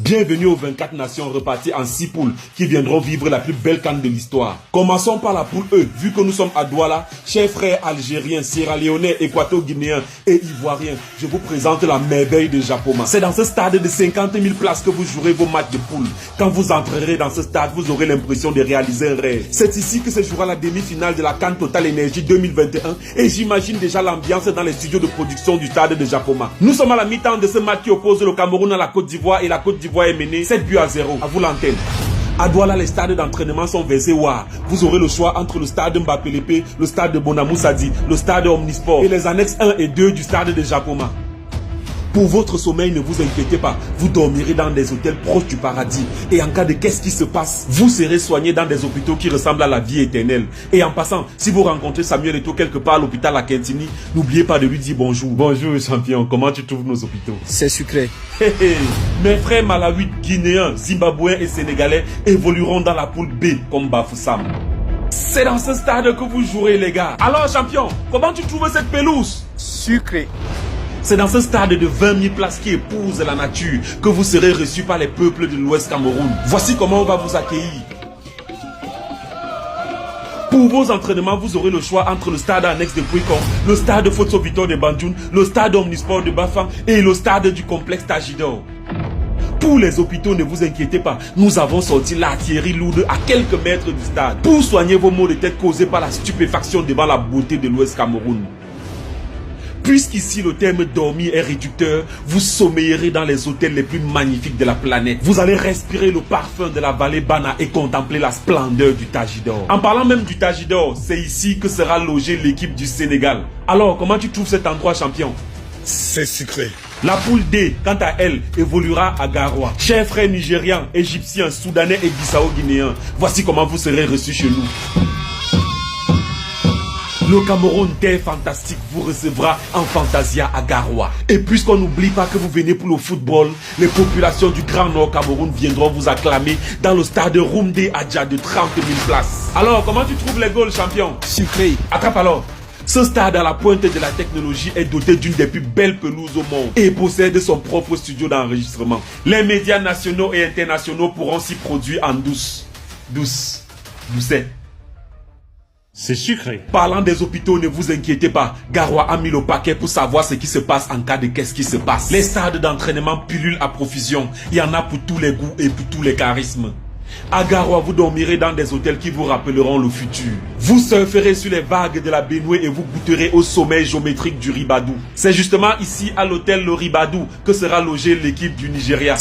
Bienvenue aux 24 nations reparties en 6 poules qui viendront vivre la plus belle CAN de l'histoire. Commençons par la poule E, vu que nous sommes à Douala, chers frères algériens, sierra-léonais, équato-guinéens et ivoiriens, je vous présente la merveille de Japoma. C'est dans ce stade de 50 000 places que vous jouerez vos matchs de poule. Quand vous entrerez dans ce stade, vous aurez l'impression de réaliser un rêve. C'est ici que se jouera la demi-finale de la CAN Total Energy 2021 et j'imagine déjà l'ambiance dans les studios de production du stade de Japoma. Nous sommes à la mi-temps de ce match qui oppose le Cameroun à la Côte d'Ivoire et la Côte d'Ivoire est menée 7-0. À vous l'antenne. À Douala, les stades d'entraînement sont versés WAR. Vous aurez le choix entre le stade Mbappé Lépé, le stade de Bonamou Sadi, le stade Omnisport et les annexes 1 et 2 du stade de Japoma. Pour votre sommeil, ne vous inquiétez pas, vous dormirez dans des hôtels proches du paradis. Et en cas de qu'est-ce qui se passe, vous serez soigné dans des hôpitaux qui ressemblent à la vie éternelle. Et en passant, si vous rencontrez Samuel Eto'o quelque part à l'hôpital à Kentini, n'oubliez pas de lui dire bonjour. Bonjour champion, comment tu trouves nos hôpitaux? C'est sucré. Mes frères malawis, guinéens, zimbabwéens et sénégalais évolueront dans la poule B comme Bafoussam. C'est dans ce stade que vous jouerez les gars. Alors champion, comment tu trouves cette pelouse? Sucré. C'est dans ce stade de 20 000 places qui épouse la nature que vous serez reçus par les peuples de l'Ouest Cameroun. Voici comment on va vous accueillir. Pour vos entraînements, vous aurez le choix entre le stade annexe de Pouikon, le stade Fotso Victor de Bandjoun, le stade Omnisport de Bafang et le stade du complexe Tajidor. Pour les hôpitaux, ne vous inquiétez pas, nous avons sorti l'artillerie lourde à quelques mètres du stade pour soigner vos maux de tête causés par la stupéfaction devant la beauté de l'Ouest Cameroun. Puisqu'ici le terme dormir est réducteur, vous sommeillerez dans les hôtels les plus magnifiques de la planète. Vous allez respirer le parfum de la vallée Bana et contempler la splendeur du Tajidor. En parlant même du Tajidor, c'est ici que sera logée l'équipe du Sénégal. Alors, comment tu trouves cet endroit champion? C'est sucré. La poule D, quant à elle, évoluera à Garoua. Chers frères nigérians, égyptiens, soudanais et bissau-guinéens, voici comment vous serez reçus chez nous. Le Cameroun, terre fantastique, vous recevra en Fantasia à Garoua. Et puisqu'on n'oublie pas que vous venez pour le football, les populations du Grand Nord Cameroun viendront vous acclamer dans le stade Roumdé Adja de 30 000 places. Alors, comment tu trouves les goals, champion? Sucré. Attrape alors. Ce stade à la pointe de la technologie est doté d'une des plus belles pelouses au monde et possède son propre studio d'enregistrement. Les médias nationaux et internationaux pourront s'y produire en douce. Doucet. C'est sucré. Parlant des hôpitaux, ne vous inquiétez pas. Garoua a mis le paquet pour savoir ce qui se passe en cas de qu'est-ce qui se passe. Les stades d'entraînement pullulent à profusion. Il y en a pour tous les goûts et pour tous les charismes. À Garoua, vous dormirez dans des hôtels qui vous rappelleront le futur. Vous surferez sur les vagues de la Benoué et vous goûterez au sommeil géométrique du Ribadou. C'est justement ici, à l'hôtel Le Ribadou, que sera logée l'équipe du Nigeria.